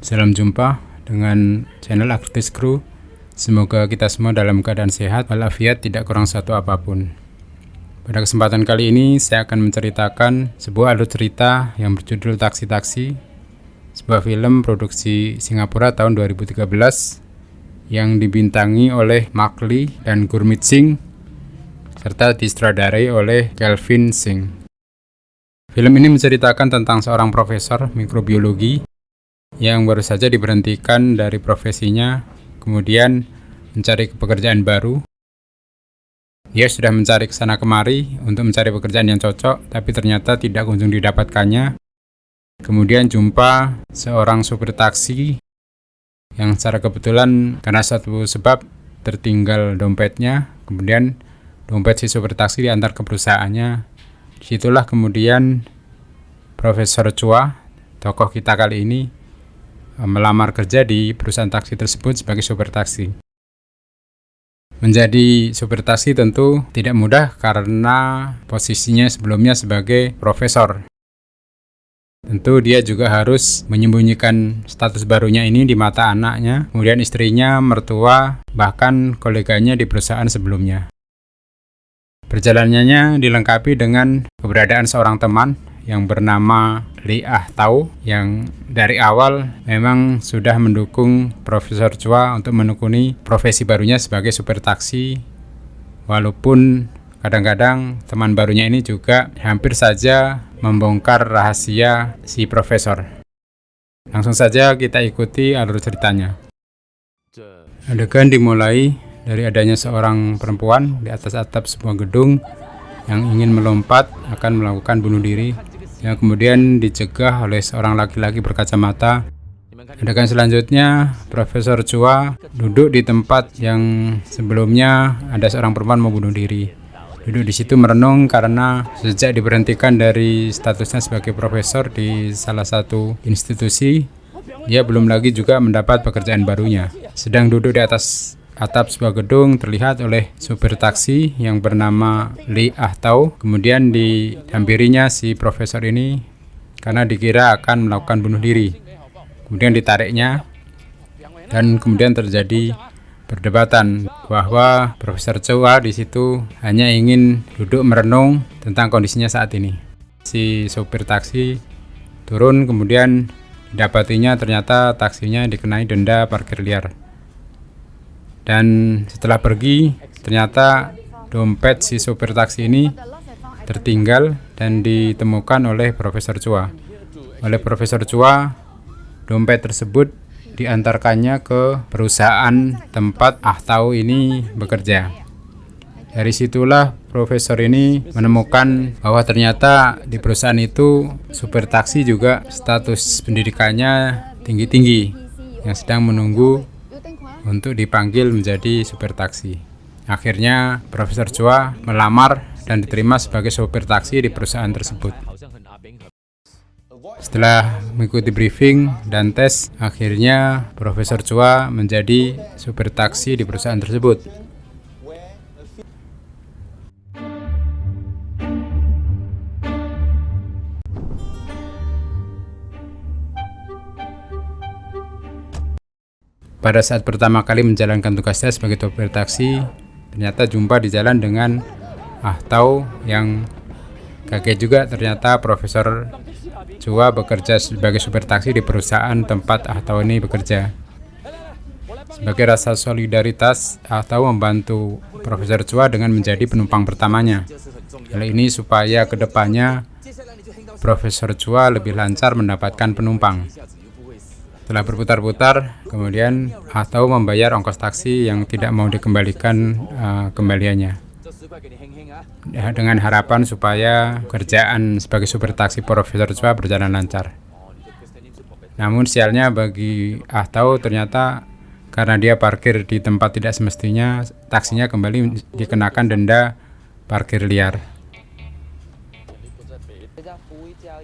Salam jumpa dengan channel Agritis Crew. Semoga kita semua dalam keadaan sehat walafiat, tidak kurang satu apapun. Pada kesempatan kali ini saya akan menceritakan sebuah alur cerita yang berjudul Taksi-Taksi, sebuah film produksi Singapura tahun 2013 yang dibintangi oleh Mark Lee dan Gurmeet Singh serta disutradarai oleh Kelvin Singh. Film ini menceritakan tentang seorang profesor mikrobiologi yang baru saja diberhentikan dari profesinya, kemudian mencari pekerjaan baru. Dia sudah mencari kesana kemari untuk mencari pekerjaan yang cocok, tapi ternyata tidak kunjung didapatkannya. Kemudian jumpa seorang supir taksi yang secara kebetulan karena suatu sebab tertinggal dompetnya. Kemudian dompet si supir taksi diantar ke perusahaannya. Disitulah kemudian Profesor Chua, tokoh kita kali ini, melamar kerja di perusahaan taksi tersebut sebagai supir taksi. Menjadi supir taksi tentu tidak mudah karena posisinya sebelumnya sebagai profesor. Tentu dia juga harus menyembunyikan status barunya ini di mata anaknya, kemudian istrinya, mertua, bahkan koleganya di perusahaan sebelumnya. Perjalanannya dilengkapi dengan keberadaan seorang teman yang bernama Lee Ah Tao, yang dari awal memang sudah mendukung Profesor Chua untuk menekuni profesi barunya sebagai supir taksi, walaupun kadang-kadang teman barunya ini juga hampir saja membongkar rahasia si profesor. Langsung saja kita ikuti alur ceritanya. Adegan dimulai dari adanya seorang perempuan di atas atap sebuah gedung yang ingin melompat akan melakukan bunuh diri, yang kemudian dicegah oleh seorang laki-laki berkacamata. Adegan selanjutnya, Profesor Chua duduk di tempat yang sebelumnya ada seorang perempuan mau bunuh diri. Duduk di situ merenung karena sejak diberhentikan dari statusnya sebagai profesor di salah satu institusi, dia belum lagi juga mendapat pekerjaan barunya. Sedang duduk di atas atap sebuah gedung terlihat oleh supir taksi yang bernama Lee Ah Tao. Kemudian dihampirinya si profesor ini karena dikira akan melakukan bunuh diri. Kemudian ditariknya dan kemudian terjadi perdebatan bahwa Profesor Chua di situ hanya ingin duduk merenung tentang kondisinya saat ini. Si supir taksi turun, kemudian didapatinya ternyata taksinya dikenai denda parkir liar. Dan setelah pergi, ternyata dompet si supir taksi ini tertinggal dan ditemukan oleh Profesor Chua. Oleh Profesor Chua, dompet tersebut diantarkannya ke perusahaan tempat Ah Tao ini bekerja. Dari situlah profesor ini menemukan bahwa ternyata di perusahaan itu supir taksi juga status pendidikannya tinggi-tinggi, yang sedang menunggu untuk dipanggil menjadi supir taksi. Akhirnya Profesor Chua melamar dan diterima sebagai supir taksi di perusahaan tersebut. Setelah mengikuti briefing dan tes, akhirnya Profesor Chua menjadi supir taksi di perusahaan tersebut. Pada saat pertama kali menjalankan tugasnya sebagai supir taksi, ternyata jumpa di jalan dengan Ah Tao yang kaget juga. Ternyata Profesor Chua bekerja sebagai supir taksi di perusahaan tempat Ah Tao ini bekerja. Sebagai rasa solidaritas, Ah Tao membantu Profesor Chua dengan menjadi penumpang pertamanya. Hal ini supaya kedepannya Profesor Chua lebih lancar mendapatkan penumpang. Setelah berputar-putar, kemudian Ah Tao membayar ongkos taksi yang tidak mau dikembalikan kembaliannya, dengan harapan supaya kerjaan sebagai supir taksi Profesor Chua berjalan lancar. Namun sialnya bagi Ah Tao, ternyata karena dia parkir di tempat tidak semestinya, taksinya kembali dikenakan denda parkir liar.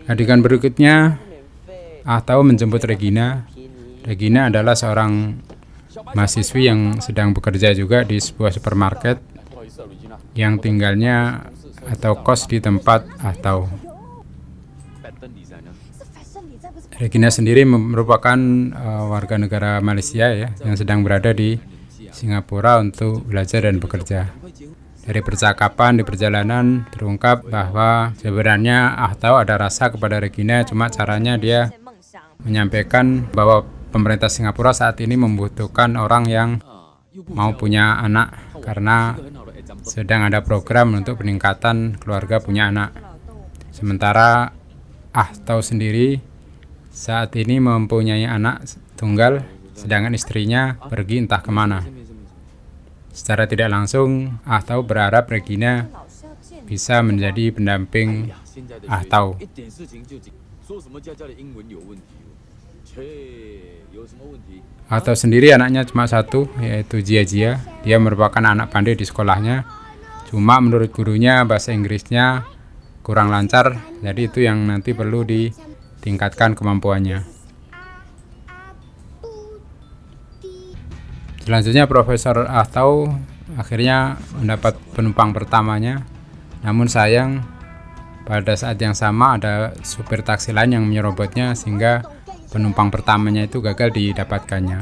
Adegan berikutnya, Ah Tao menjemput Regina. Regina adalah seorang mahasiswi yang sedang bekerja juga di sebuah supermarket yang tinggalnya atau kos di tempat Ah Tao. Regina sendiri merupakan warga negara Malaysia ya, yang sedang berada di Singapura untuk belajar dan bekerja. Dari percakapan di perjalanan terungkap bahwa sebenarnya tahu ada rasa kepada Regina, cuma caranya dia menyampaikan bahwa pemerintah Singapura saat ini membutuhkan orang yang mau punya anak karena sedang ada program untuk peningkatan keluarga punya anak. Sementara tahu sendiri saat ini mempunyai anak tunggal, sedangkan istrinya pergi entah kemana. Secara tidak langsung, tahu berharap Regina bisa menjadi pendamping tahu. Tahu sendiri anaknya cuma satu, yaitu Jia. Dia merupakan anak pandai di sekolahnya. Cuma menurut gurunya bahasa Inggrisnya kurang lancar, jadi itu yang nanti perlu ditingkatkan kemampuannya. Selanjutnya Profesor Tahu akhirnya mendapat penumpang pertamanya. Namun sayang pada saat yang sama ada supir taksi lain yang menyerobotnya sehingga penumpang pertamanya itu gagal didapatkannya.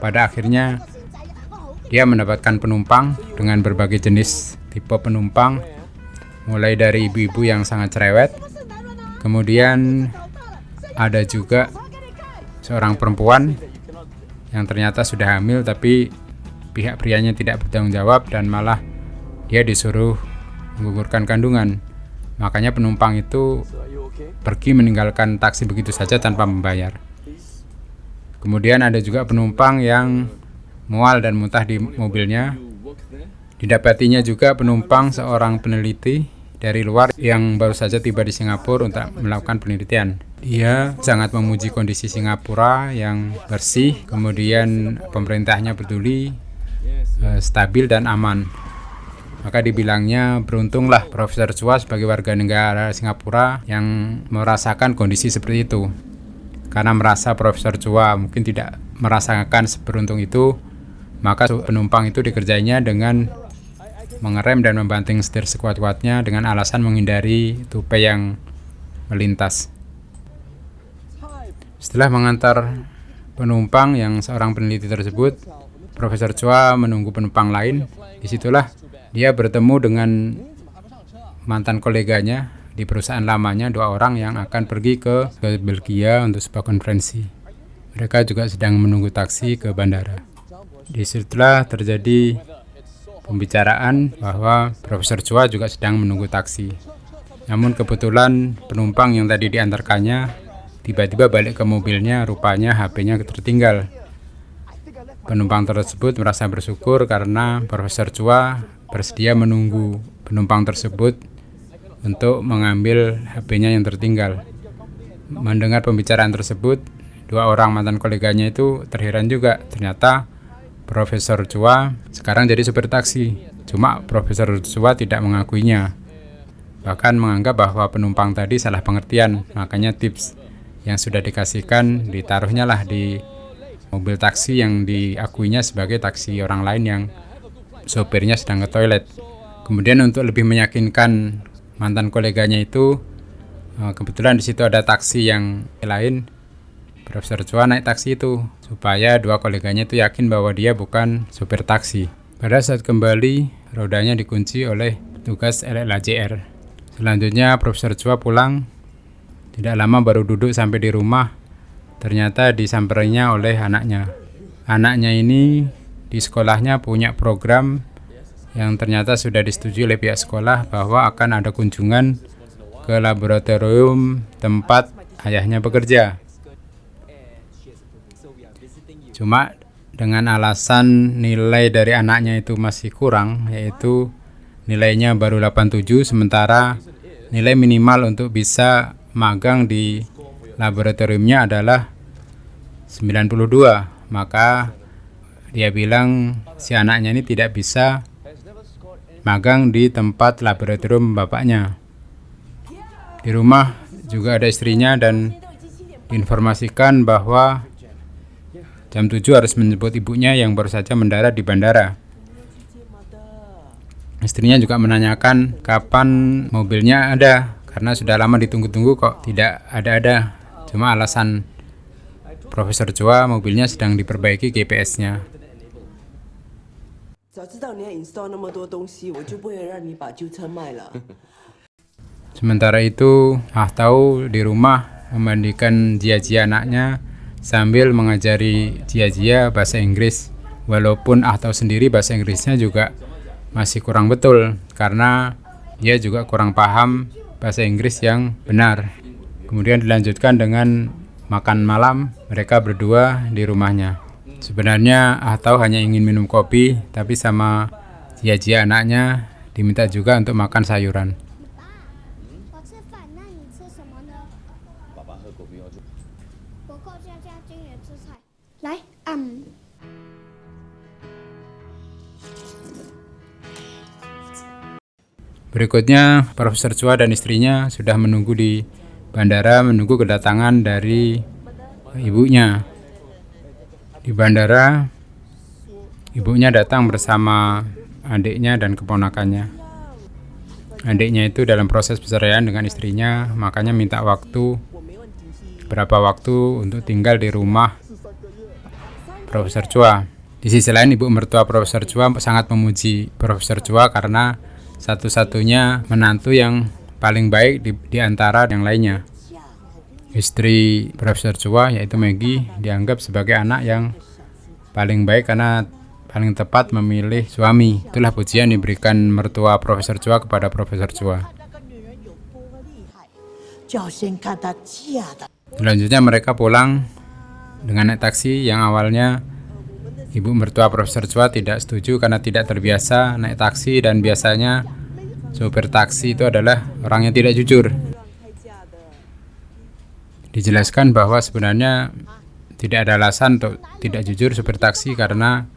Pada akhirnya dia mendapatkan penumpang dengan berbagai jenis tipe penumpang, mulai dari ibu-ibu yang sangat cerewet, kemudian ada juga seorang perempuan yang ternyata sudah hamil tapi pihak prianya tidak bertanggung jawab dan malah dia disuruh menggugurkan kandungan. Makanya penumpang itu pergi meninggalkan taksi begitu saja tanpa membayar. Kemudian ada juga penumpang yang mual dan muntah di mobilnya. Didapatinya juga penumpang seorang peneliti dari luar yang baru saja tiba di Singapura untuk melakukan penelitian. Dia sangat memuji kondisi Singapura yang bersih, kemudian pemerintahnya peduli, stabil dan aman. Maka dibilangnya beruntunglah Profesor Chua sebagai warga negara Singapura yang merasakan kondisi seperti itu. Karena merasa Profesor Chua mungkin tidak merasakan seberuntung itu, maka penumpang itu dikerjainya dengan mengerem dan membanting setir sekuat-kuatnya dengan alasan menghindari tupai yang melintas. Setelah mengantar penumpang yang seorang peneliti tersebut, Profesor Chua menunggu penumpang lain. Disitulah dia bertemu dengan mantan koleganya di perusahaan lamanya, 2 orang yang akan pergi ke Belgia untuk sebuah konferensi. Mereka juga sedang menunggu taksi ke bandara. Disitulah terjadi pembicaraan bahwa Profesor Chua juga sedang menunggu taksi. Namun kebetulan penumpang yang tadi diantarkannya tiba-tiba balik ke mobilnya, rupanya HP-nya tertinggal. Penumpang tersebut merasa bersyukur karena Profesor Chua bersedia menunggu penumpang tersebut untuk mengambil HP-nya yang tertinggal. Mendengar pembicaraan tersebut, 2 orang mantan koleganya itu terheran juga. Ternyata Profesor Chua sekarang jadi supir taksi. Cuma Profesor Chua tidak mengakuinya. Bahkan menganggap bahwa penumpang tadi salah pengertian. Makanya tips yang sudah dikasihkan ditaruhnya lah di mobil taksi yang diakuinya sebagai taksi orang lain yang sopirnya sedang ke toilet. Kemudian untuk lebih meyakinkan mantan koleganya itu, kebetulan di situ ada taksi yang lain. Profesor Chua naik taksi itu supaya 2 koleganya itu yakin bahwa dia bukan supir taksi. Pada saat kembali, rodanya dikunci oleh petugas LLAJR. Selanjutnya Profesor Chua pulang. Tidak lama baru duduk sampai di rumah, ternyata disampainya oleh anaknya. Anaknya ini di sekolahnya punya program yang ternyata sudah disetujui oleh pihak sekolah bahwa akan ada kunjungan ke laboratorium tempat ayahnya bekerja. Cuma dengan alasan nilai dari anaknya itu masih kurang, yaitu nilainya baru 87, sementara nilai minimal untuk bisa magang di laboratoriumnya adalah 92. Maka dia bilang si anaknya ini tidak bisa magang di tempat laboratorium bapaknya. Di rumah juga ada istrinya dan diinformasikan bahwa jam 7 harus menjemput ibunya yang baru saja mendarat di bandara. Istrinya juga menanyakan kapan mobilnya ada, karena sudah lama ditunggu-tunggu kok tidak ada-ada. Cuma alasan Profesor Chua mobilnya sedang diperbaiki GPS-nya. Sementara itu, Ah Tao di rumah memandikan Jia-Jia anaknya sambil mengajari Jia-Jia bahasa Inggris. Walaupun Ah Tao sendiri bahasa Inggrisnya juga masih kurang betul karena dia juga kurang paham bahasa Inggris yang benar. Kemudian dilanjutkan dengan makan malam mereka berdua di rumahnya. Sebenarnya Ah Tao hanya ingin minum kopi, tapi sama Jia-Jia anaknya diminta juga untuk makan sayuran. Berikutnya, Profesor Chua dan istrinya sudah menunggu di bandara, menunggu kedatangan dari ibunya. Di bandara, ibunya datang bersama adiknya dan keponakannya. Adiknya itu dalam proses perceraian dengan istrinya, makanya minta beberapa waktu untuk tinggal di rumah Profesor Chua. Di sisi lain, ibu mertua Profesor Chua sangat memuji Profesor Chua karena satu-satunya menantu yang paling baik di antara yang lainnya. Istri Profesor Chua, yaitu Maggie, dianggap sebagai anak yang paling baik karena paling tepat memilih suami. Itulah pujian diberikan mertua Profesor Chua kepada Profesor Chua. Selanjutnya mereka pulang dengan naik taksi yang awalnya ibu mertua Profesor Chua tidak setuju karena tidak terbiasa naik taksi dan biasanya sopir taksi itu adalah orang yang tidak jujur. Dijelaskan bahwa sebenarnya tidak ada alasan untuk tidak jujur supir taksi karena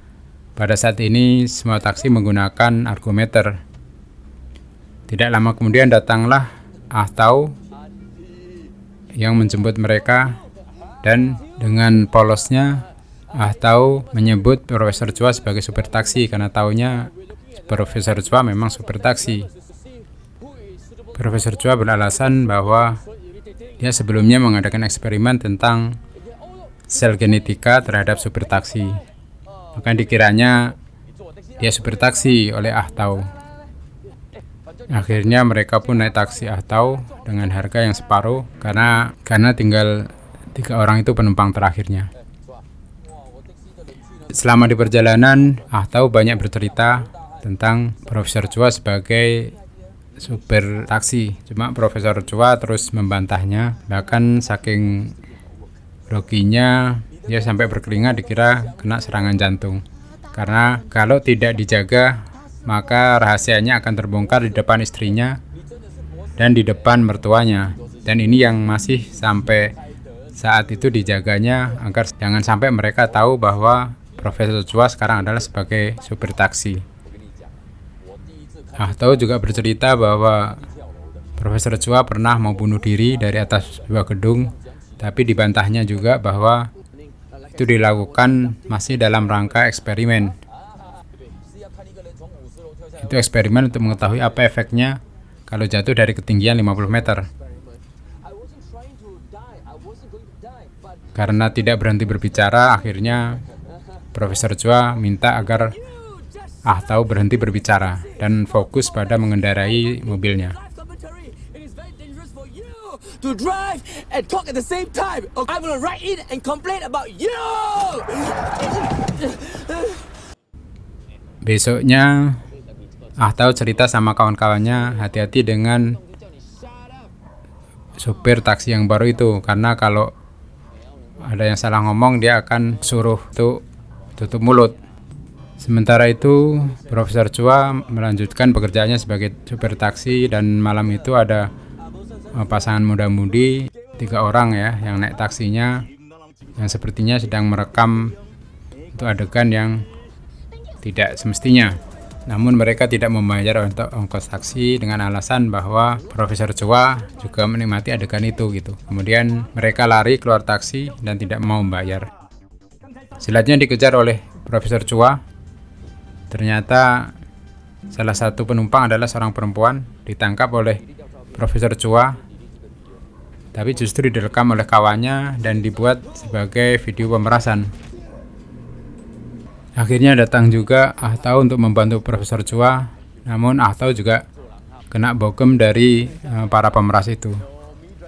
pada saat ini semua taksi menggunakan argometer. Tidak lama kemudian datanglah Ah Tao yang menjemput mereka dan dengan polosnya Ah Tao menyebut Profesor Chua sebagai supir taksi karena taunya Profesor Chua memang supir taksi. Profesor Chua beralasan bahwa dia sebelumnya mengadakan eksperimen tentang sel genetika terhadap supir taksi. Maka dikiranya dia supir taksi oleh Ah Tao. Akhirnya mereka pun naik taksi Ah Tao dengan harga yang separuh karena tinggal 3 orang itu penumpang terakhirnya. Selama di perjalanan, Ah Tao banyak bercerita tentang Profesor Chua sebagai supir taksi. Cuma Profesor Chua terus membantahnya, bahkan saking groginya dia sampai berkeringat dikira kena serangan jantung. Karena kalau tidak dijaga, maka rahasianya akan terbongkar di depan istrinya dan di depan mertuanya. Dan ini yang masih sampai saat itu dijaganya agar jangan sampai mereka tahu bahwa Profesor Chua sekarang adalah sebagai supir taksi. Ah Tao juga bercerita bahwa Profesor Chua pernah mau bunuh diri dari atas sebuah gedung, tapi dibantahnya juga bahwa itu dilakukan masih dalam rangka eksperimen. Itu eksperimen untuk mengetahui apa efeknya kalau jatuh dari ketinggian 50 meter. Karena tidak berhenti berbicara, akhirnya Profesor Chua minta agar Ah Tao berhenti berbicara dan fokus pada mengendarai mobilnya. To drive and talk at the same time. I'm gonna write in and complain about you. Besoknya Ah Tao cerita sama kawan-kawannya hati-hati dengan supir taksi yang baru itu karena kalau ada yang salah ngomong dia akan suruh tuh tutup mulut. Sementara itu, Profesor Chua melanjutkan pekerjaannya sebagai supir taksi dan malam itu ada pasangan muda-mudi 3 orang ya yang naik taksinya yang sepertinya sedang merekam untuk adegan yang tidak semestinya. Namun mereka tidak membayar untuk ongkos taksi dengan alasan bahwa Profesor Chua juga menikmati adegan itu gitu. Kemudian mereka lari keluar taksi dan tidak mau membayar. Selanjutnya dikejar oleh Profesor Chua. Ternyata salah satu penumpang adalah seorang perempuan, ditangkap oleh Profesor Chua, tapi justru direkam oleh kawannya dan dibuat sebagai video pemerasan. Akhirnya datang juga Ah Tau untuk membantu Profesor Chua, namun Ah Tau juga kena bogem dari para pemeras itu.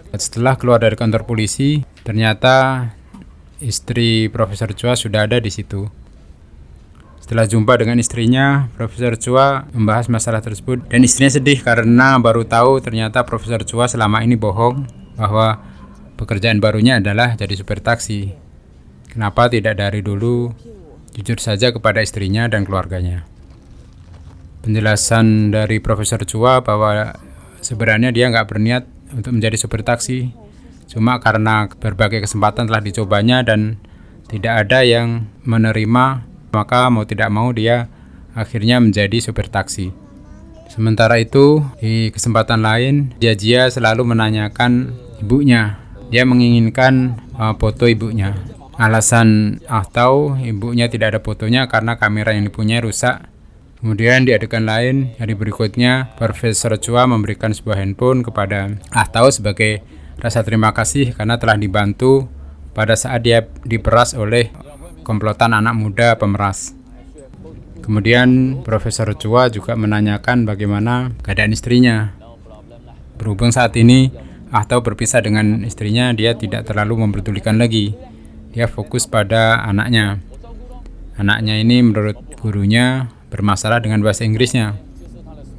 Setelah keluar dari kantor polisi, ternyata istri Profesor Chua sudah ada di situ. Setelah jumpa dengan istrinya, Profesor Chua membahas masalah tersebut dan istrinya sedih karena baru tahu ternyata Profesor Chua selama ini bohong bahwa pekerjaan barunya adalah jadi supir taksi. Kenapa tidak dari dulu jujur saja kepada istrinya dan keluarganya? Penjelasan dari Profesor Chua bahwa sebenarnya dia nggak berniat untuk menjadi supir taksi, cuma karena berbagai kesempatan telah dicobanya dan tidak ada yang menerima, maka mau tidak mau dia akhirnya menjadi supir taksi. Sementara itu, di kesempatan lain, Jia selalu menanyakan ibunya. Dia menginginkan foto ibunya. Alasan Ah Tau ibunya tidak ada fotonya karena kamera yang dipunyai rusak. Kemudian di adegan lain, hari berikutnya, Profesor Chua memberikan sebuah handphone kepada Ah Tau sebagai rasa terima kasih karena telah dibantu pada saat dia diperas oleh komplotan anak muda pemeras. Kemudian Profesor Chua juga menanyakan bagaimana keadaan istrinya. Berhubung saat ini Ah Tau berpisah dengan istrinya, dia tidak terlalu memperdulikan lagi. Dia fokus pada anaknya. Anaknya ini menurut gurunya bermasalah dengan bahasa Inggrisnya.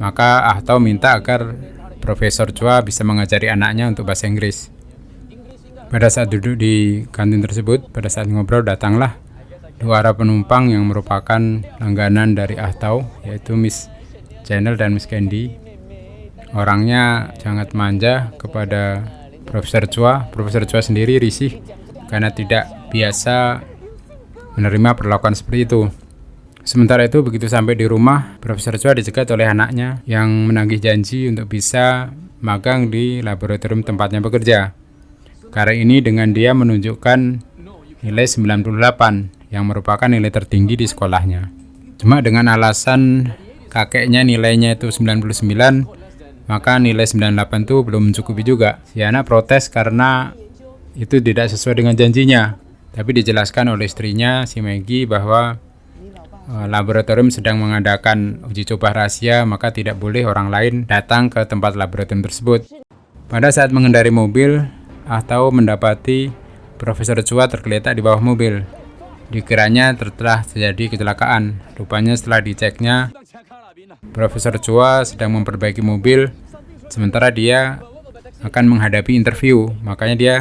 Maka Ah Tau minta agar Profesor Chua bisa mengajari anaknya untuk bahasa Inggris. Pada saat duduk di kantin tersebut, pada saat ngobrol datanglah dua orang penumpang yang merupakan langganan dari Ah Tau, yaitu Miss Channel dan Miss Candy. Orangnya sangat manja kepada Profesor Chua. Profesor Chua sendiri risih karena tidak biasa menerima perlakuan seperti itu. Sementara itu, begitu sampai di rumah, Profesor Chua dicegat oleh anaknya yang menagih janji untuk bisa magang di laboratorium tempatnya bekerja. Kali ini dengan dia menunjukkan nilai 98 yang merupakan nilai tertinggi di sekolahnya. Cuma dengan alasan kakeknya nilainya itu 99, maka nilai 98 itu belum mencukupi juga. Si anak protes karena itu tidak sesuai dengan janjinya. Tapi dijelaskan oleh istrinya, si Maggie, bahwa laboratorium sedang mengadakan uji coba rahasia, maka tidak boleh orang lain datang ke tempat laboratorium tersebut. Pada saat mengendarai mobil, Ah Tau mendapati Profesor Chua tergeletak di bawah mobil. Dikiranya telah terjadi kecelakaan. Rupanya setelah diceknya, Profesor Chua sedang memperbaiki mobil, sementara dia akan menghadapi interview. Makanya dia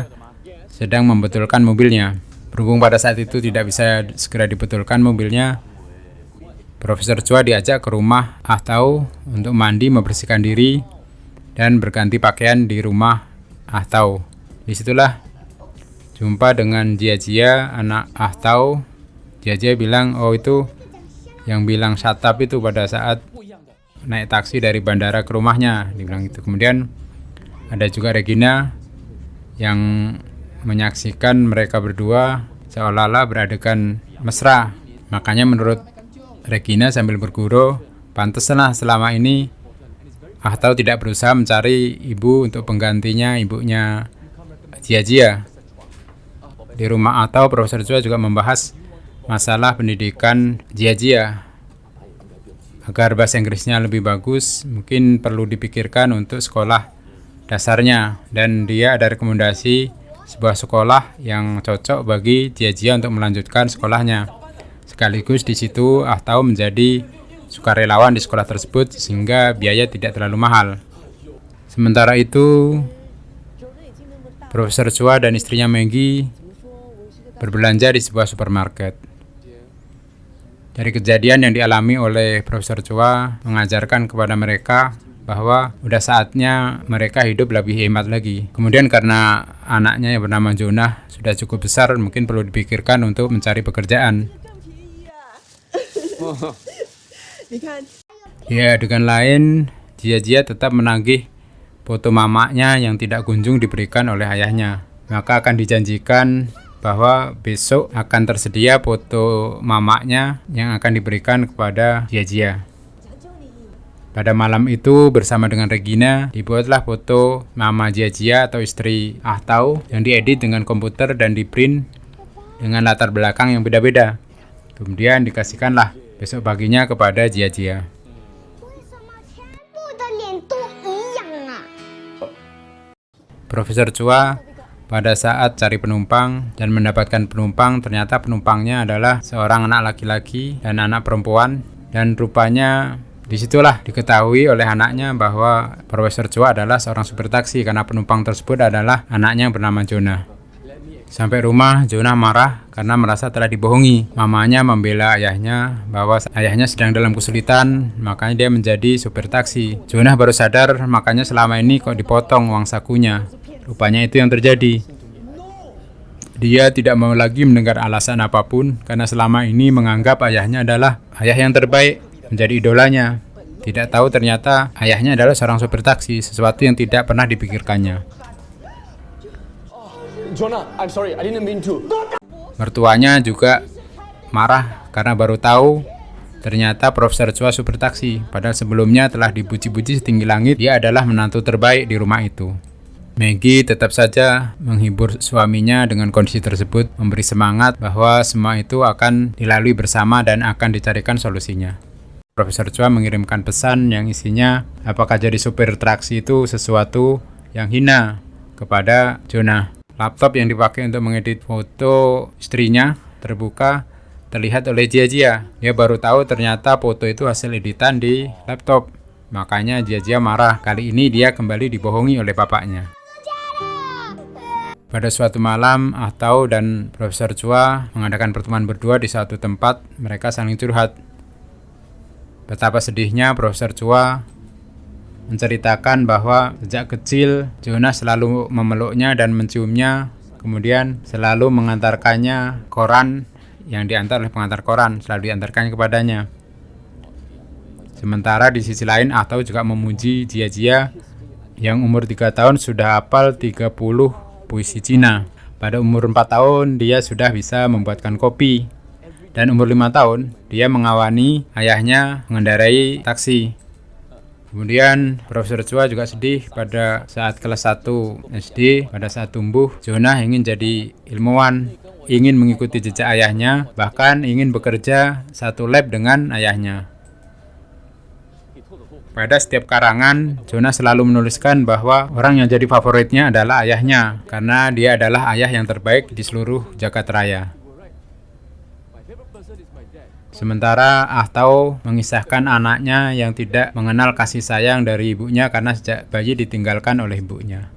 sedang membetulkan mobilnya. Berhubung pada saat itu tidak bisa segera dibetulkan mobilnya, Profesor Chua diajak ke rumah Ah Tau untuk mandi, membersihkan diri, dan berganti pakaian di rumah Ah Tau. Disitulah jumpa dengan Jia, anak Ah Tau. Jia bilang, oh itu yang bilang shut up itu pada saat naik taksi dari bandara ke rumahnya, dibilang itu. Kemudian ada juga Regina yang menyaksikan mereka berdua seolah-olah beradegan mesra. Makanya menurut Regina sambil bergurau, pantaslah selama ini Ah Tau tidak berusaha mencari ibu untuk penggantinya ibunya Jia. Di rumah Ah Tau, Profesor Chua juga membahas masalah pendidikan Jia. Agar bahasa Inggrisnya lebih bagus, mungkin perlu dipikirkan untuk sekolah dasarnya, dan dia ada rekomendasi sebuah sekolah yang cocok bagi Jia untuk melanjutkan sekolahnya. Sekaligus di situ Ah Tau menjadi sukarelawan di sekolah tersebut sehingga biaya tidak terlalu mahal. Sementara itu, Profesor Chua dan istrinya Maggie berbelanja di sebuah supermarket. Dari kejadian yang dialami oleh Profesor Chua mengajarkan kepada mereka bahwa udah saatnya mereka hidup lebih hemat lagi. Kemudian karena anaknya yang bernama Jonah sudah cukup besar, mungkin perlu dipikirkan untuk mencari pekerjaan. Ya, dengan lain, Jia tetap menagih foto mamanya yang tidak kunjung diberikan oleh ayahnya. Maka akan dijanjikan bahwa besok akan tersedia foto mamanya yang akan diberikan kepada Jia. Pada malam itu bersama dengan Regina dibuatlah foto Mama Jia atau istri Ah Tau yang diedit dengan komputer dan diprint dengan latar belakang yang beda-beda. Kemudian dikasihkanlah besok paginya kepada Jia. Profesor Chua pada saat cari penumpang dan mendapatkan penumpang, ternyata penumpangnya adalah seorang anak laki-laki dan anak perempuan, dan rupanya disitulah diketahui oleh anaknya bahwa Profesor Chua adalah seorang supir taksi karena penumpang tersebut adalah anaknya yang bernama Jonah. Sampai rumah, Jonah marah karena merasa telah dibohongi. Mamanya membela ayahnya bahwa ayahnya sedang dalam kesulitan, makanya dia menjadi supir taksi. Jonah baru sadar makanya selama ini kok dipotong uang sakunya. Rupanya itu yang terjadi. Dia tidak mau lagi mendengar alasan apapun karena selama ini menganggap ayahnya adalah ayah yang terbaik, menjadi idolanya. Tidak tahu ternyata ayahnya adalah seorang supir taksi, sesuatu yang tidak pernah dipikirkannya. Jonah, I'm sorry, I didn't mean to. Mertuanya juga marah karena baru tahu ternyata Profesor Chua supir taksi, padahal sebelumnya telah dipuji-puji setinggi langit dia adalah menantu terbaik di rumah itu. Maggie tetap saja menghibur suaminya dengan kondisi tersebut, memberi semangat bahwa semua itu akan dilalui bersama dan akan dicarikan solusinya. Profesor Chua mengirimkan pesan yang isinya, apakah jadi supir taksi itu sesuatu yang hina kepada Jonah. Laptop yang dipakai untuk mengedit foto istrinya terbuka terlihat oleh Jia. Dia baru tahu ternyata foto itu hasil editan di laptop. Makanya Jia marah. Kali ini dia kembali dibohongi oleh bapaknya. Pada suatu malam, Ah Tau dan Profesor Chua mengadakan pertemuan berdua di suatu tempat. Mereka saling curhat. Betapa sedihnya Profesor Chua menceritakan bahwa sejak kecil Jonah selalu memeluknya dan menciumnya, kemudian selalu mengantarkannya koran yang diantar oleh pengantar koran, selalu diantarkannya kepadanya. Sementara di sisi lain Ah Tau juga memuji Jia yang umur 3 tahun sudah hafal 30 puisi Cina. Pada umur 4 tahun dia sudah bisa membuatkan kopi, dan umur 5 tahun dia mengawani ayahnya mengendarai taksi. Kemudian Profesor Chua juga sedih pada saat kelas 1 SD, pada saat tumbuh, Jonah ingin jadi ilmuwan, ingin mengikuti jejak ayahnya, bahkan ingin bekerja satu lab dengan ayahnya. Pada setiap karangan, Jonah selalu menuliskan bahwa orang yang jadi favoritnya adalah ayahnya, karena dia adalah ayah yang terbaik di seluruh jagat raya. Sementara Ah Tau mengisahkan anaknya yang tidak mengenal kasih sayang dari ibunya karena sejak bayi ditinggalkan oleh ibunya.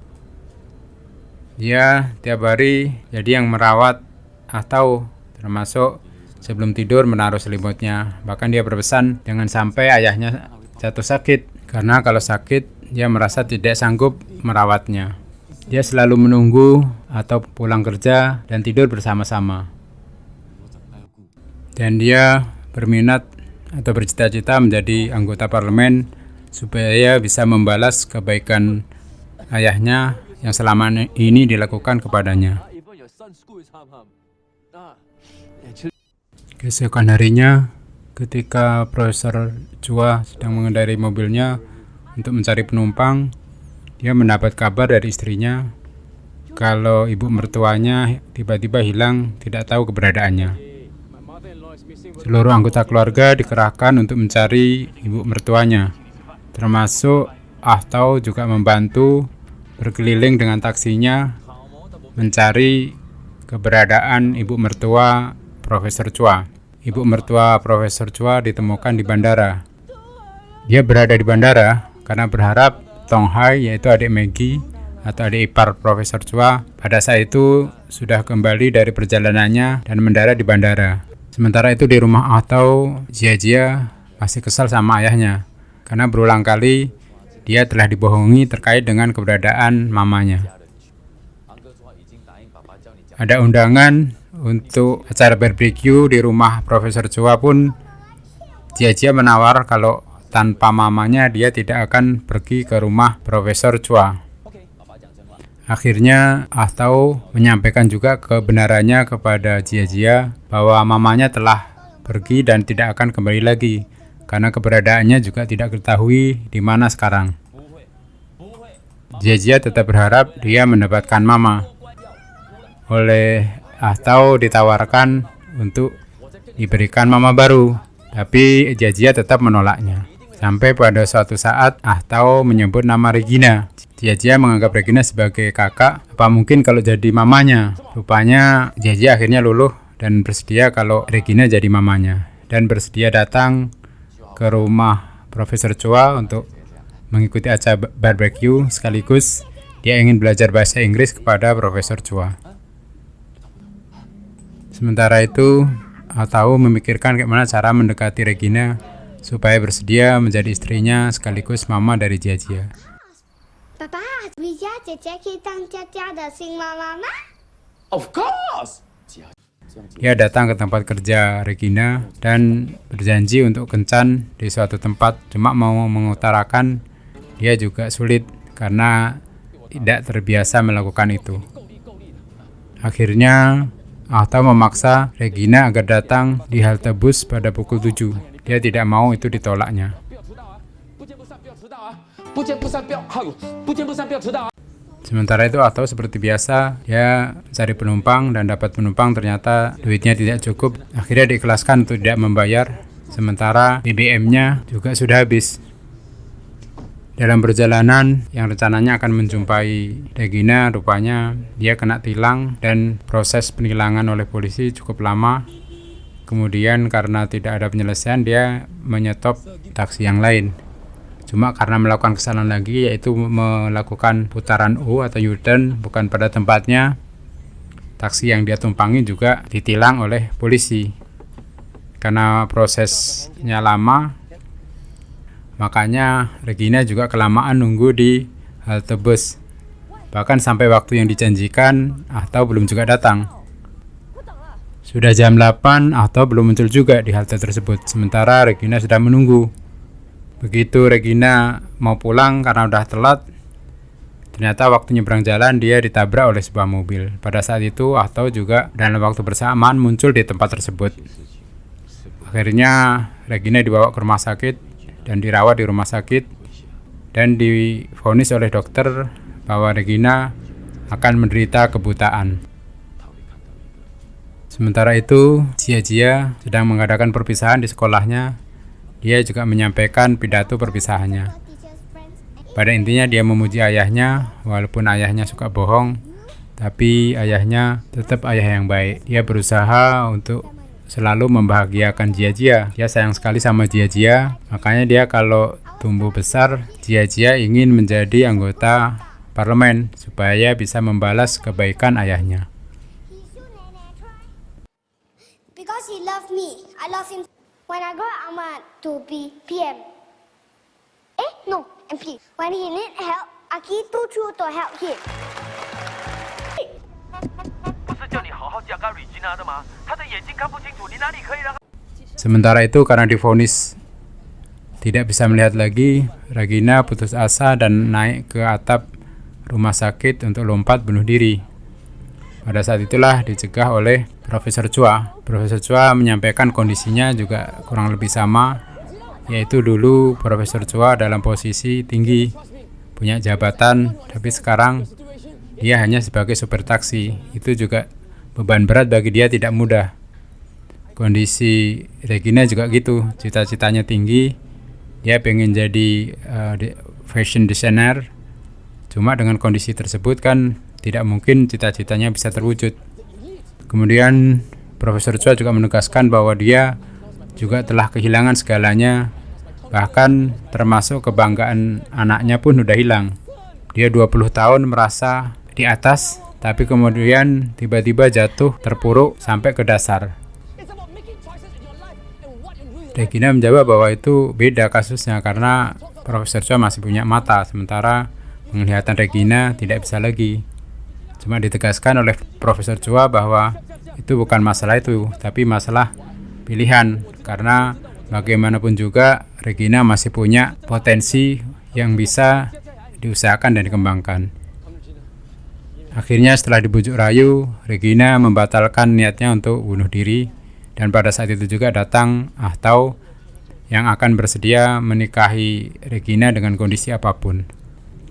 Dia tiap hari jadi yang merawat Ah Tau, termasuk sebelum tidur menaruh selimutnya. Bahkan dia berpesan jangan sampai ayahnya jatuh sakit, karena kalau sakit dia merasa tidak sanggup merawatnya. Dia selalu menunggu atau pulang kerja dan tidur bersama-sama. Dan dia berminat atau bercita-cita menjadi anggota parlemen supaya bisa membalas kebaikan ayahnya yang selama ini dilakukan kepadanya. Keesokan harinya, ketika Profesor Chua sedang mengendarai mobilnya untuk mencari penumpang, dia mendapat kabar dari istrinya kalau ibu mertuanya tiba-tiba hilang, tidak tahu keberadaannya. Seluruh anggota keluarga dikerahkan untuk mencari ibu mertuanya, termasuk Ah Tau juga membantu berkeliling dengan taksinya mencari keberadaan ibu mertua Profesor Chua. Ibu mertua Profesor Chua ditemukan di bandara. Dia berada di bandara karena berharap Tong Hai, yaitu adik Maggie atau adik ipar Profesor Chua, pada saat itu sudah kembali dari perjalanannya dan mendarat di bandara. Sementara itu di rumah Ah Tau, Jia masih kesal sama ayahnya karena berulang kali dia telah dibohongi terkait dengan keberadaan mamanya. Ada undangan untuk acara barbecue di rumah Profesor Chua pun Jia menawar kalau tanpa mamanya dia tidak akan pergi ke rumah Profesor Chua. Akhirnya Ah Tau menyampaikan juga kebenarannya kepada Jia bahwa mamanya telah pergi dan tidak akan kembali lagi karena keberadaannya juga tidak diketahui di mana sekarang. Jia tetap berharap dia mendapatkan mama. Oleh Ah Tao ditawarkan untuk diberikan mama baru, tapi Jia tetap menolaknya. Sampai pada suatu saat Ah Tao menyebut nama Regina. Jia menganggap Regina sebagai kakak. Apa mungkin kalau jadi mamanya? Rupanya Jia akhirnya luluh dan bersedia kalau Regina jadi mamanya, dan bersedia datang ke rumah Profesor Chua untuk mengikuti acara barbecue, sekaligus dia ingin belajar bahasa Inggris kepada Profesor Chua. Sementara itu, Ah Tao memikirkan bagaimana cara mendekati Regina supaya bersedia menjadi istrinya sekaligus mama dari Jia. 爸爸，回家姐姐可以当佳佳的新妈妈吗？ Of course. Dia datang ke tempat kerja Regina dan berjanji untuk kencan di suatu tempat. Cuma mau mengutarakan dia juga sulit karena tidak terbiasa melakukan itu. Akhirnya Ah Tao memaksa Regina agar datang di halte bus pada pukul 7. Dia tidak mau itu ditolaknya. Sementara itu Ah Tao seperti biasa, dia cari penumpang dan dapat penumpang, ternyata duitnya tidak cukup. Akhirnya diikhlaskan untuk tidak membayar, sementara BBM-nya juga sudah habis. Dalam perjalanan yang rencananya akan menjumpai Regina, rupanya dia kena tilang dan proses penilangan oleh polisi cukup lama. Kemudian karena tidak ada penyelesaian, dia menyetop taksi yang lain. Cuma karena melakukan kesalahan lagi, yaitu melakukan putaran U atau U-turn bukan pada tempatnya, taksi yang dia tumpangi juga ditilang oleh polisi. Karena prosesnya lama, makanya Regina juga kelamaan nunggu di halte bus. Bahkan sampai waktu yang dijanjikan, Ah Tao belum juga datang. Sudah jam 8, Ah Tao belum muncul juga di halte tersebut. Sementara Regina sudah menunggu. Begitu Regina mau pulang karena udah telat, ternyata waktu nyebrang jalan dia ditabrak oleh sebuah mobil. Pada saat itu Ah Tao juga dalam waktu bersamaan muncul di tempat tersebut. Akhirnya Regina dibawa ke rumah sakit dan dirawat di rumah sakit, dan divonis oleh dokter bahwa Regina akan menderita kebutaan. Sementara itu, Jia sedang mengadakan perpisahan di sekolahnya. Dia juga menyampaikan pidato perpisahannya. Pada intinya dia memuji ayahnya, walaupun ayahnya suka bohong, tapi ayahnya tetap ayah yang baik. Dia berusaha untuk selalu membahagiakan Jia. Dia sayang sekali sama Jia, makanya dia kalau tumbuh besar, Jia ingin menjadi anggota parlemen supaya bisa membalas kebaikan ayahnya. Because he loved me, I love him. When I grow up, I want to be PM. No, MP. When he need help, I keep to help him. 不是叫你好好教该Regina的吗？她的眼睛看不清楚，你哪里可以让她？ Sementara itu karena divonis tidak bisa melihat lagi, Regina putus asa dan naik ke atap rumah sakit untuk lompat bunuh diri. Pada saat itulah dicegah oleh Profesor Chua. Profesor Chua menyampaikan kondisinya juga kurang lebih sama, yaitu dulu Profesor Chua dalam posisi tinggi, punya jabatan, tapi sekarang dia hanya sebagai supir taksi. Itu juga beban berat bagi dia, tidak mudah. Kondisi Regina juga gitu, cita-citanya tinggi, dia pengen jadi fashion designer, cuma dengan kondisi tersebut kan tidak mungkin cita-citanya bisa terwujud. Kemudian Profesor Chua juga menegaskan bahwa dia juga telah kehilangan segalanya, bahkan termasuk kebanggaan anaknya pun sudah hilang. Dia 20 tahun merasa di atas, tapi kemudian tiba-tiba jatuh terpuruk sampai ke dasar. Regina menjawab bahwa itu beda kasusnya karena Profesor Chua masih punya mata, sementara penglihatan Regina tidak bisa lagi. Cuma ditegaskan oleh Profesor Chua bahwa itu bukan masalah itu, tapi masalah pilihan, karena bagaimanapun juga Regina masih punya potensi yang bisa diusahakan dan dikembangkan. Akhirnya setelah dibujuk rayu, Regina membatalkan niatnya untuk bunuh diri, dan pada saat itu juga datang Ah Tao yang akan bersedia menikahi Regina dengan kondisi apapun.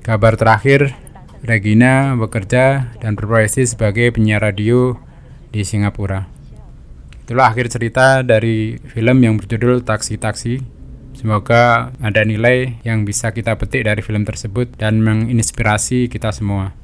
Kabar terakhir, Regina bekerja dan berprofesi sebagai penyiar radio di Singapura. Itulah akhir cerita dari film yang berjudul Taksi-Taksi. Semoga ada nilai yang bisa kita petik dari film tersebut dan menginspirasi kita semua.